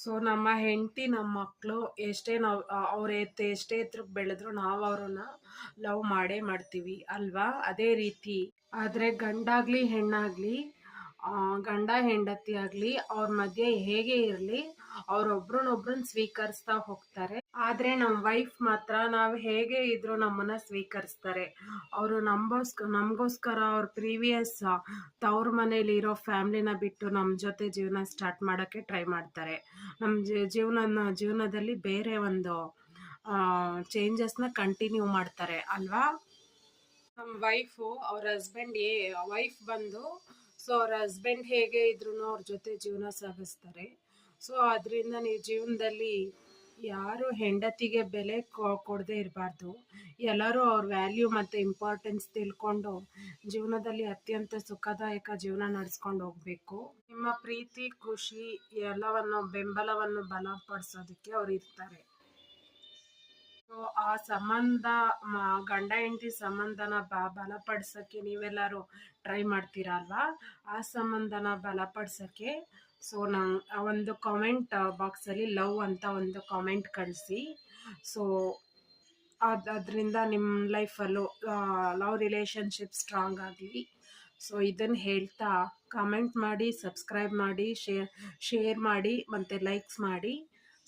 So ನಮ್ಮ ಹೆಂಡತಿ ನಮ್ಮ ಮಕ್ಕಳು ಎಷ್ಟೇ ನಾವು ಅವ್ರು ಎಷ್ಟೇ ಎತ್ರಕ್ಕೆ ಬೆಳೆದ್ರು ನಾವು ಅವ್ರನ್ನ ಲವ್ ಮಾಡೇ ಮಾಡ್ತೀವಿ ಅಲ್ವಾ. ಅದೇ ರೀತಿ ಆದರೆ ಗಂಡಾಗ್ಲಿ ಹೆಣ್ಣಾಗ್ಲಿ ಗಂಡ ಹೆಂಡತಿ ಆಗಲಿ ಅವ್ರ ಮಧ್ಯೆ ಹೇಗೆ ಇರಲಿ ಅವ್ರೊಬ್ರನ್ನೊಬ್ರನ್ನ ಸ್ವೀಕರಿಸ್ತಾ ಹೋಗ್ತಾರೆ. ಆದರೆ ನಮ್ಮ ವೈಫ್ ಮಾತ್ರ ನಾವು ಹೇಗೆ ಇದ್ರೂ ನಮ್ಮನ್ನ ಸ್ವೀಕರಿಸ್ತಾರೆ. ಅವರು ನಮಗೋಸ್ಕರ ಅವ್ರ ಪ್ರೀವಿಯಸ್ ತವ್ರ ಮನೇಲಿ ಇರೋ ಫ್ಯಾಮ್ಲಿನ ಬಿಟ್ಟು ನಮ್ಮ ಜೊತೆ ಜೀವನ ಸ್ಟಾರ್ಟ್ ಮಾಡೋಕ್ಕೆ ಟ್ರೈ ಮಾಡ್ತಾರೆ. ನಮ್ಮ ಜೀವನದಲ್ಲಿ ಬೇರೆ ಒಂದು ಚೇಂಜಸ್ನ ಕಂಟಿನ್ಯೂ ಮಾಡ್ತಾರೆ ಅಲ್ವಾ. ನಮ್ಮ ವೈಫು ಅವ್ರ ಹಸ್ಬೆಂಡ್ ವೈಫ್ ಬಂದು ಸೊ ಅವ್ರ ಹಸ್ಬೆಂಡ್ ಹೇಗೆ ಇದ್ರೂ ಅವ್ರ ಜೊತೆ ಜೀವನ ಸಾಗಿಸ್ತಾರೆ. ಸೊ ಅದರಿಂದ ನೀವು ಜೀವನದಲ್ಲಿ ಯಾರು ಹೆಂಡತಿಗೆ ಬೆಲೆ ಕೊಡದೇ ಇರಬಾರ್ದು. ಎಲ್ಲರೂ ಅವ್ರ ವ್ಯಾಲ್ಯೂ ಮತ್ತು ಇಂಪಾರ್ಟೆನ್ಸ್ ತಿಳ್ಕೊಂಡು ಜೀವನದಲ್ಲಿ ಅತ್ಯಂತ ಸುಖದಾಯಕ ಜೀವನ ನಡೆಸ್ಕೊಂಡು ಹೋಗಬೇಕು. ನಿಮ್ಮ ಪ್ರೀತಿ ಖುಷಿ ಎಲ್ಲವನ್ನು ಬೆಂಬಲವನ್ನು ಬಲಪಡಿಸೋದಕ್ಕೆ ಅವ್ರು ಇರ್ತಾರೆ. ಸೊ ಆ ಸಂಬಂಧ ಗಂಡ ಹೆಂಡತಿ ಸಂಬಂಧನ ಬಲಪಡಿಸೋಕ್ಕೆ ನೀವೆಲ್ಲರೂ ಟ್ರೈ ಮಾಡ್ತೀರಾ ಅಲ್ವಾ. ಆ ಸಂಬಂಧನ ಬಲಪಡಿಸೋಕ್ಕೆ ಸೊ ಒಂದು ಕಾಮೆಂಟ್ ಬಾಕ್ಸಲ್ಲಿ ಲವ್ ಅಂತ ಒಂದು ಕಾಮೆಂಟ್ ಕಳಿಸಿ. ಸೊ ಅದರಿಂದ ನಿಮ್ಮ ಲೈಫಲ್ಲೂ ಲವ್ ರಿಲೇಷನ್ಶಿಪ್ ಸ್ಟ್ರಾಂಗ್ ಆಗಲಿ. ಸೊ ಇದನ್ನು ಹೇಳ್ತಾ ಕಮೆಂಟ್ ಮಾಡಿ, ಸಬ್ಸ್ಕ್ರೈಬ್ ಮಾಡಿ, ಶೇರ್ ಮಾಡಿ ಮತ್ತು ಲೈಕ್ಸ್ ಮಾಡಿ.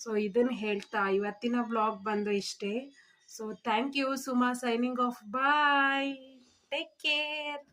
ಸೊ ಇದನ್ನು ಹೇಳ್ತಾ ಇವತ್ತಿನ ವ್ಲಾಗ್ ಬಂದು ಇಷ್ಟೇ. So thank you. Suma signing off. Bye. Take care.